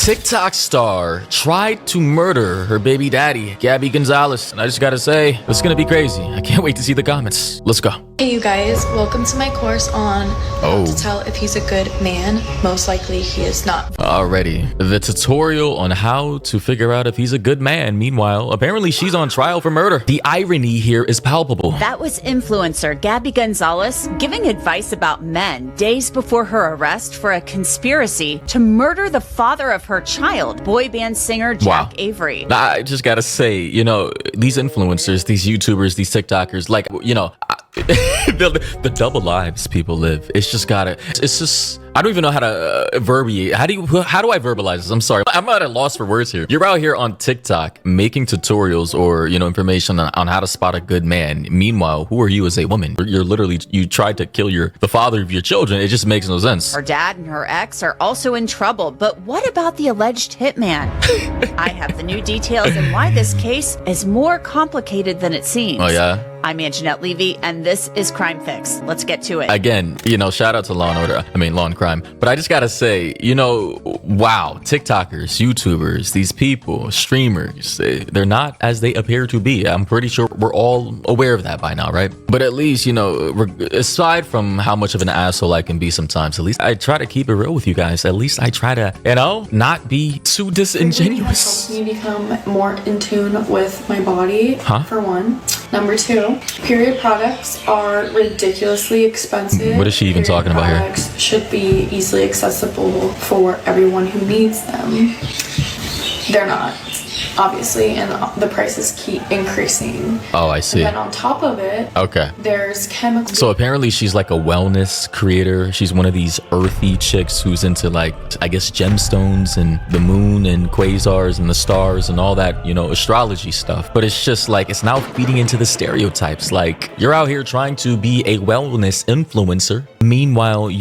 TikTok star tried to murder her baby daddy, Gabby Gonzalez. And I just gotta say, it's gonna be crazy. I can't wait to see the comments. Let's go. Hey you guys, welcome to my course on how to tell if he's a good man. Most likely he is not. Alrighty, the tutorial on how to figure out if he's a good man. Meanwhile, apparently she's on trial for murder. The irony here is palpable. That was influencer Gabby Gonzalez giving advice about men days before her arrest for a conspiracy to murder the father of her child, boy band singer Jack Avery. I just gotta say, you know, these influencers, these YouTubers, these TikTokers, like, you know, the double lives people live. It's just I don't even know how to verbiate. How do I verbalize this? I'm sorry. I'm at a loss for words here. You're out here on TikTok making tutorials or, you know, information on how to spot a good man. Meanwhile, who are you as a woman? You tried to kill the father of your children. It just makes no sense. Her dad and her ex are also in trouble. But what about the alleged hitman? I have the new details and why this case is more complicated than it seems. Oh, yeah? I'm Anjanette Levy, and this is Crime Fix. Let's get to it. Again, you know, shout out to Law and Crime. But I just gotta say, you know, wow, TikTokers, YouTubers, these people, streamers, they're not as they appear to be. I'm pretty sure we're all aware of that by now, right? But at least, you know, aside from how much of an asshole I can be sometimes, at least I try to keep it real with you guys. At least I try to, you know, not be too disingenuous. It helps me become more in tune with my body, for one. Number two, period products are ridiculously expensive. What is she even talking about here? Products should be easily accessible for everyone who needs them. They're not, obviously, and the prices keep increasing. Oh, I see. And then on top of it, there's chemicals. So apparently she's like a wellness creator. She's one of these earthy chicks who's into, like, I guess gemstones and the moon and quasars and the stars and all that, you know, astrology stuff. But it's just like, it's now feeding into the stereotypes. Like, you're out here trying to be a wellness influencer. Meanwhile,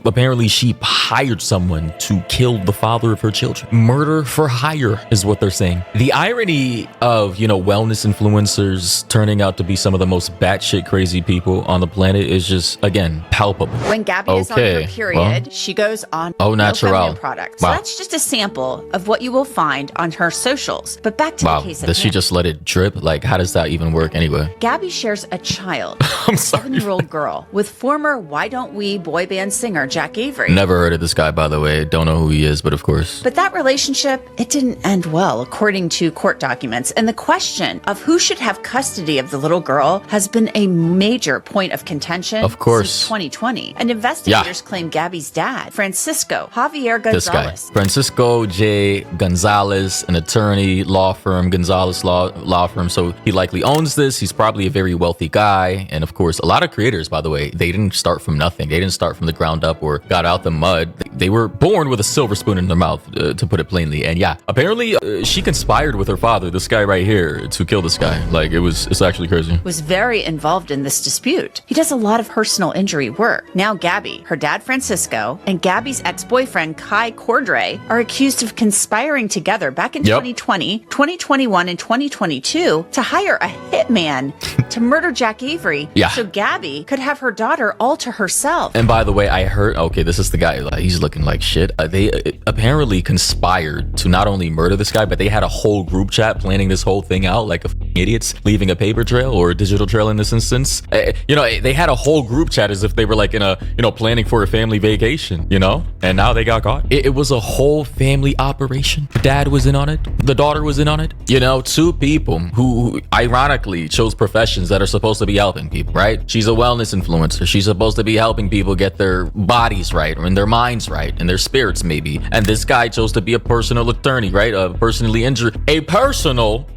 apparently she hired someone to kill the father of her children. Murder for hire is what they're saying. The irony of, you know, wellness influencers turning out to be some of the most batshit crazy people on the planet is just, again, palpable. When Gabby is on her period, she goes on natural products. So that's just a sample of what you will find on her socials. But back to the case at hand. Does she just let it drip? Like, how does that even work anyway? Gabby shares a child, I'm sorry. 7-year-old girl, with former Why Don't We boy band singer Jack Avery. Never heard of this guy, by the way. Don't know who he is, but of course. But that relationship, it didn't end well, according to court documents. And the question of who should have custody of the little girl has been a major point of contention since 2020. And investigators claim Gabby's dad, Francisco Javier Gonzalez. This guy, Francisco J. Gonzalez, an attorney, law firm, Gonzalez law firm. So he likely owns this. He's probably a very wealthy guy. And of course, a lot of creators, by the way, they didn't start from nothing. They didn't start from the ground up or got out the mud. They were born with a silver spoon in their mouth, to put it plainly. And yeah, apparently she conspired with her father, this guy right here, to kill this guy. Like, it's actually crazy. Was very involved in this dispute. He does a lot of personal injury work. Now Gabby, her dad Francisco, and Gabby's ex-boyfriend Kai Cordray are accused of conspiring together back in 2020, 2021, and 2022 to hire a hitman to murder Jack Avery so Gabby could have her daughter all to herself. And by the way, I heard, this is the guy, he's looking like shit. They apparently conspired to not only murder this guy, but they had a whole group chat planning this whole thing out like idiots, leaving a paper trail or a digital trail in this instance. You know, they had a whole group chat as if they were like in a, you know, planning for a family vacation, you know, and now they got caught. It was a whole family operation. The dad was in on it. The daughter was in on it. You know, two people who ironically chose professions that are supposed to be helping people, right? She's a wellness influencer. She's supposed to be helping people get their bodies right and their minds right and their spirits maybe. And this guy chose to be a personal attorney, right? A personal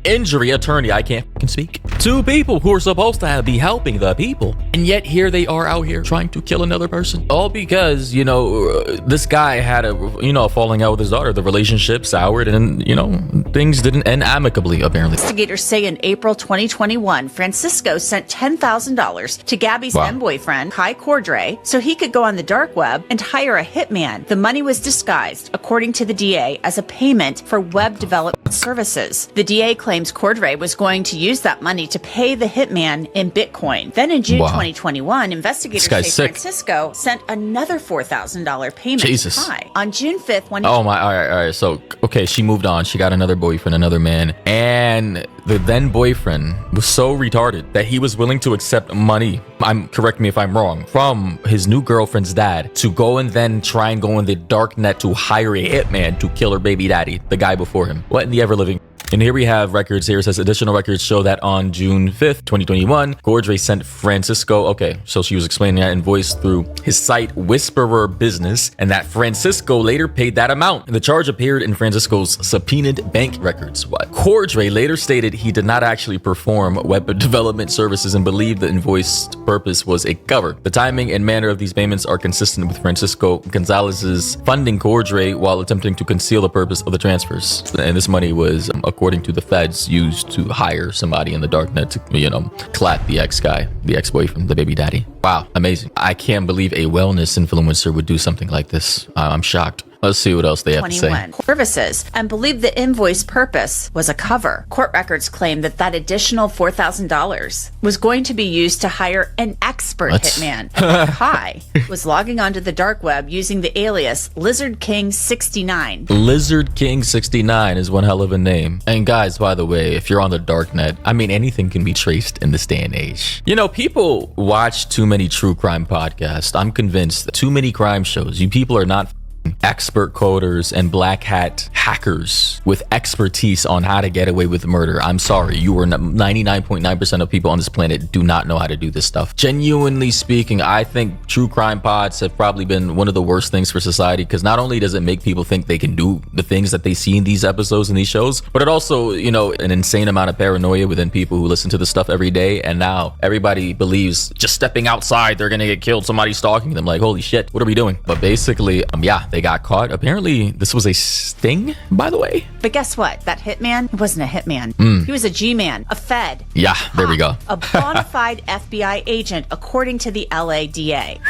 injury attorney. I can't speak. Two people who are supposed to be helping the people. And yet here they are out here trying to kill another person. All because, you know, this guy had a falling out with his daughter. The relationship soured and, you know, things didn't end amicably, apparently. Investigators say in April 2021, Francisco sent $10,000 to Gabby's then-boyfriend, Kai Cordray, so he could go on the dark web and hire a hitman. The money was disguised, according to the DA, as a payment for web development services. The DA claims Cordray was going going to use that money to pay the hitman in Bitcoin. Then in June 2021, investigators say Francisco sent another $4,000 payment to Kai. On June 5th, when all right. So, okay, she moved on. She got another boyfriend, another man. And the then boyfriend was so retarded that he was willing to accept money, correct me if I'm wrong, from his new girlfriend's dad to go and then try and go in the dark net to hire a hitman to kill her baby daddy, the guy before him. What in the ever-living? And here we have records here. It says additional records show that on June 5th, 2021, Cordray sent Francisco, okay, so she was explaining that invoice through his site Whisperer Business, and that Francisco later paid that amount. The charge appeared in Francisco's subpoenaed bank records. What? Cordray later stated he did not actually perform web development services and believed the invoiced purpose was a cover. The timing and manner of these payments are consistent with Francisco Gonzalez's funding Cordray while attempting to conceal the purpose of the transfers. And this money was, according to the feds, used to hire somebody in the darknet to, clap the ex-guy, the ex-boyfriend, the baby daddy. Wow, amazing. I can't believe a wellness influencer would do something like this. I'm shocked. Let's see what else they have to say. Services and believed the invoice purpose was a cover. Court records claim that additional $4,000 was going to be used to hire an expert hitman. And Kai was logging onto the dark web using the alias Lizard King 69. Lizard King 69 is one hell of a name. And guys, by the way, if you're on the dark net, I mean, anything can be traced in this day and age. People watch too many true crime podcasts. I'm convinced too many crime shows. You people are not expert coders and black hat hackers with expertise on how to get away with murder. I'm sorry, you are 99.9% of people on this planet do not know how to do this stuff. Genuinely speaking, I think true crime pods have probably been one of the worst things for society, because not only does it make people think they can do the things that they see in these episodes and these shows, but it also, an insane amount of paranoia within people who listen to this stuff every day. And now everybody believes just stepping outside, they're gonna get killed. Somebody's stalking them. Like, holy shit, what are we doing? But basically, they got caught. Apparently, this was a sting, by the way. But guess what? That hitman wasn't a hitman. He was a G-man, a Fed. Yeah, there we go. A bona fide FBI agent, according to the LADA.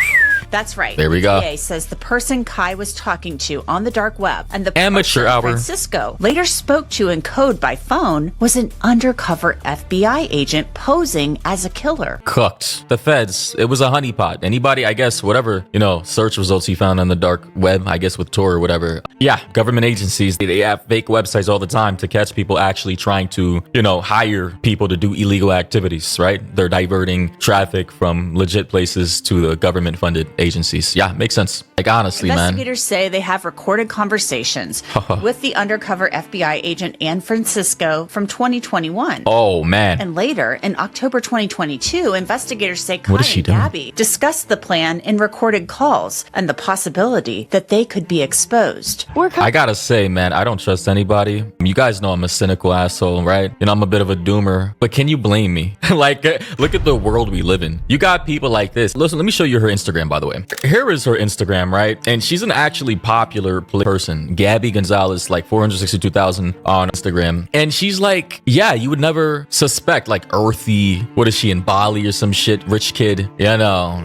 That's right. There we go. The DA says the person Kai was talking to on the dark web and the amateur hour Francisco later spoke to in code by phone was an undercover FBI agent posing as a killer. Cooked. The feds. It was a honeypot. Anybody, I guess, whatever, search results he found on the dark web, I guess with Tor or whatever. Yeah, government agencies, they have fake websites all the time to catch people actually trying to, hire people to do illegal activities, right? They're diverting traffic from legit places to the government-funded agencies. Yeah, makes sense. Like, honestly, Investigators say they have recorded conversations with the undercover FBI agent Ann Francisco from 2021. Oh, man. And later, in October 2022, investigators say Kai and Gabby discussed the plan in recorded calls and the possibility that they could be exposed. I gotta say, man, I don't trust anybody. You guys know I'm a cynical asshole, right? I'm a bit of a doomer. But can you blame me? Like, look at the world we live in. You got people like this. Listen, let me show you her Instagram, by the way. Here is her Instagram, right? And she's an actually popular person. Gabby Gonzalez, like 462,000 on Instagram. And she's like, yeah, you would never suspect, like, earthy, what is she, in Bali or some shit? Rich kid,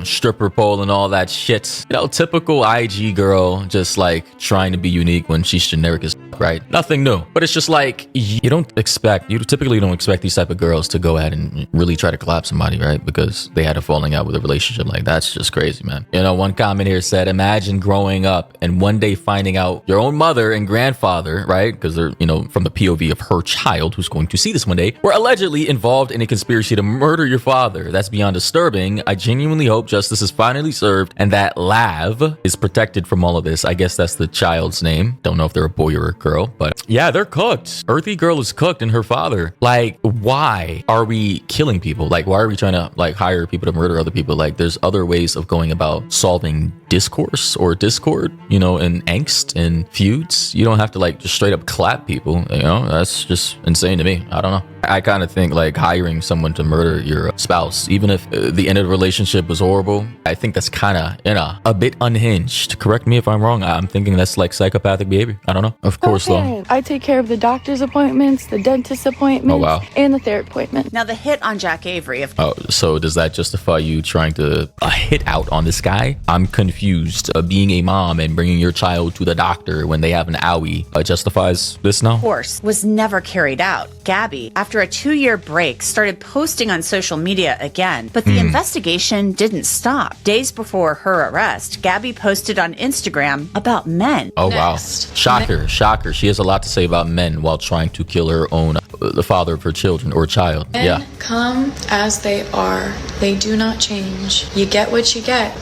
stripper pole and all that shit. Typical IG girl, just like trying to be unique when she's generic as right? Nothing new. But it's just like, you typically don't expect these type of girls to go ahead and really try to clap somebody, right? Because they had a falling out with a relationship. Like, that's just crazy, man. One comment here said, imagine growing up and one day finding out your own mother and grandfather, right? Because they're, from the POV of her child who's going to see this one day, were allegedly involved in a conspiracy to murder your father. That's beyond disturbing. I genuinely hope justice is finally served and that Lav is protected from all of this. I guess that's the child's name. Don't know if they're a boy or a girl, but yeah, they're cooked. Earthy girl is cooked, and her father. Like, why are we killing people? Like, why are we trying to hire people to murder other people? Like, there's other ways of going about solving discourse or discord, and angst and feuds. You don't have to just straight up clap people. That's just insane to me. I don't know. I kind of think hiring someone to murder your spouse, even if the end of the relationship was horrible, I think that's kind of, a bit unhinged. Correct me if I'm wrong. I'm thinking that's psychopathic behavior. I don't know. Of course, though. I take care of the doctor's appointments, the dentist appointments. Oh, wow. and the therapy appointment. Now, the hit on Jack Avery, Oh, so does that justify you trying to hit out on this guy? I'm confused. Being a mom and bringing your child to the doctor when they have an owie justifies this now? of course, was never carried out. Gabby, after a 2-year break, started posting on social media again, but the investigation didn't stop. Days before her arrest, Gabby posted on Instagram about men. Oh, wow. Next. Shocker, shocker. She has a lot to say about men while trying to kill her own, the father of her children or child. Men Yeah. come as they are. They do not change. You get what you get.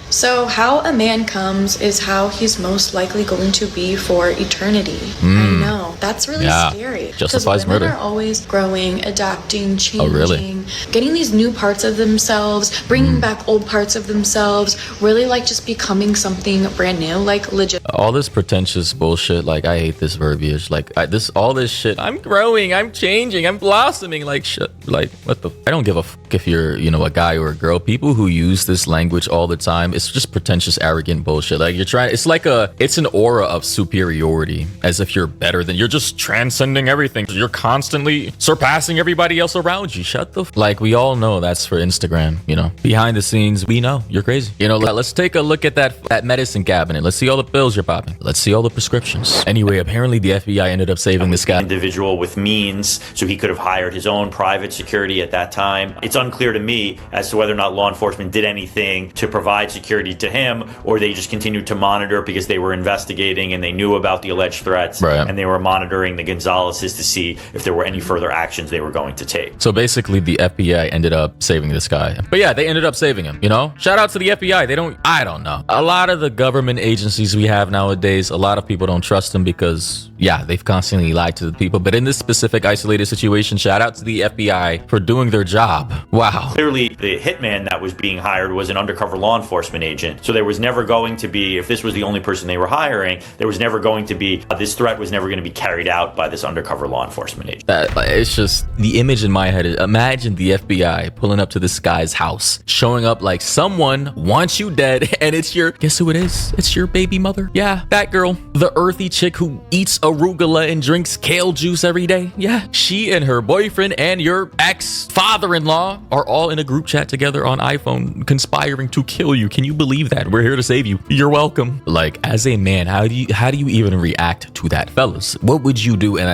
So how a man comes is how he's most likely going to be for eternity. I know. That's really scary. Justifies because women murder. are always growing, adapting, changing, really? getting these new parts of themselves, bringing back old parts of themselves, really like just becoming something brand new, like legit. All this pretentious bullshit, like, I hate this verbiage. Like, all this shit. I'm growing, I'm changing, I'm blossoming. Like, shit. Like, what the? I don't give a fuck if you're, a guy or a girl. People who use this language all the time, it's just pretentious, arrogant bullshit. Like, it's an aura of superiority, as if you're better than, you're just transcending everything. You're constantly surpassing everybody else around you. Shut the like, we all know that's for Instagram, behind the scenes, we know you're crazy. Let's take a look at that medicine cabinet. Let's see all the pills you're popping. Let's see all the prescriptions. Anyway, apparently the FBI ended up saving this guy. Individual with means, so he could have hired his own private security at that time. It's unclear to me as to whether or not law enforcement did anything to provide security to him, or they just continued to monitor because they were investigating and they knew about the alleged threats, Right. and they were monitoring the Gonzaleses to see if there were any further actions they were going to take. So basically, the FBI ended up saving this guy. But yeah, they ended up saving him, Shout out to the FBI. I don't know. A lot of the government agencies we have nowadays, a lot of people don't trust them because, yeah, they've constantly lied to the people. But in this specific isolated situation, shout out to the FBI for doing their job. Wow. Clearly, the hitman that was being hired was an undercover law enforcement agent. So there was never going to be, if this was the only person they were hiring, there was never going to be, this threat was never going to be carried out by this undercover law enforcement agent. It's just the image in my head. Imagine the FBI pulling up to this guy's house, showing up like someone wants you dead, and guess who it is? It's your baby mother. Yeah, that girl, the earthy chick who eats arugula and drinks kale juice every day. Yeah, she and her boyfriend and your ex-father-in-law are all in a group chat together on iPhone, conspiring to kill you. Can you believe that? We're here to save you. You're welcome. Like, as a man, how do you even react to that, fellas? What would you do? And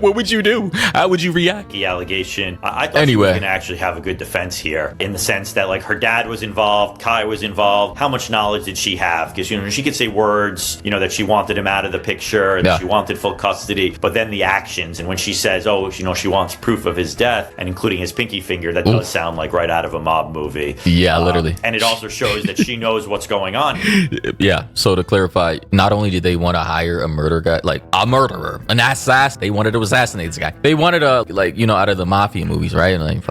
what would you do? How would you react? The allegation, I thought she was going to actually have a good defense here, in the sense that, like, her dad was involved, Kai was involved. How much knowledge did she have? Because, she could say words, that she wanted him out of the picture, that she wanted full custody, but then the actions, and when she says, she wants proof of his death, and including his pinky finger, that does sound like right out of a mob movie. Yeah, literally. And it also shows that she knows what's going on. Yeah, so to clarify, not only did they want to hire a murder guy, like a murderer, an assassin, they wanted to assassinate this guy. They wanted out of the mafia movies, right? And like,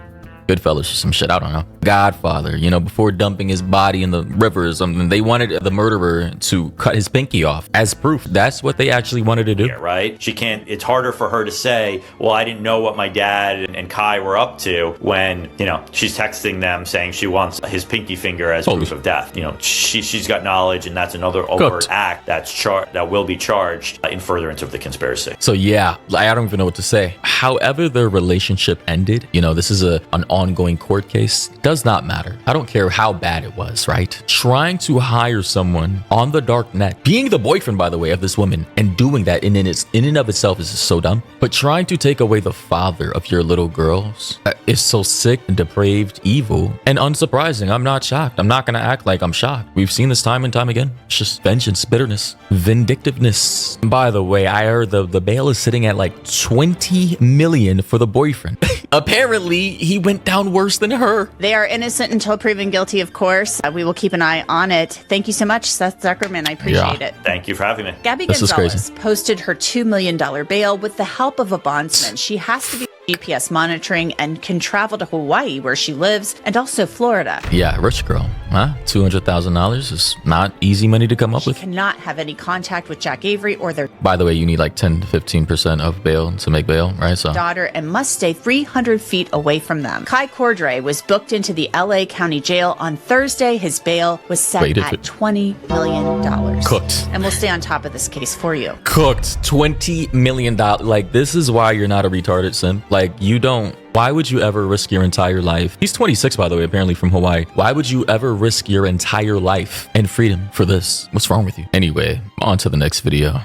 Goodfellas or some shit, I don't know. Godfather, before dumping his body in the river or something, they wanted the murderer to cut his pinky off as proof. That's what they actually wanted to do. Yeah, right? It's harder for her to say, well, I didn't know what my dad and Kai were up to, when, she's texting them saying she wants his pinky finger as proof of death. She's got knowledge, and that's another overt act that will be charged in furtherance of the conspiracy. So yeah, I don't even know what to say. However their relationship ended, this is an ongoing court case, does not matter. I don't care how bad it was, right? Trying to hire someone on the dark net, being the boyfriend, by the way, of this woman, and doing that in and of itself is just so dumb. But trying to take away the father of your little girls is so sick and depraved, evil, and unsurprising. I'm not shocked. I'm not going to act like I'm shocked. We've seen this time and time again. It's just vengeance, bitterness, vindictiveness. By the way, I heard the bail is sitting at like 20 million for the boyfriend. Apparently, he went down worse than her. They are innocent until proven guilty, of course. We will keep an eye on it. Thank you so much, Seth Zuckerman. I appreciate it. Thank you for having me. Gabby Gonzalez posted her $2 million bail with the help of a bondsman. She has to be GPS monitoring and can travel to Hawaii, where she lives, and also Florida. Yeah, rich girl, huh? $200,000 is not easy money to come up with. She cannot have any contact with Jack Avery or their By the way, you need like 10 to 15% of bail to make bail, right? So daughter, and must stay 300 feet away from them. Kai Cordray was booked into the LA County Jail on Thursday. His bail was set at $20 million. Cooked. And we'll stay on top of this case for you. Cooked. $20 million. Like, this is why you're not a retarded simp. Like, you don't, why would you ever risk your entire life? He's 26, by the way, apparently from Hawaii. Why would you ever risk your entire life and freedom for this? What's wrong with you? Anyway, on to the next video.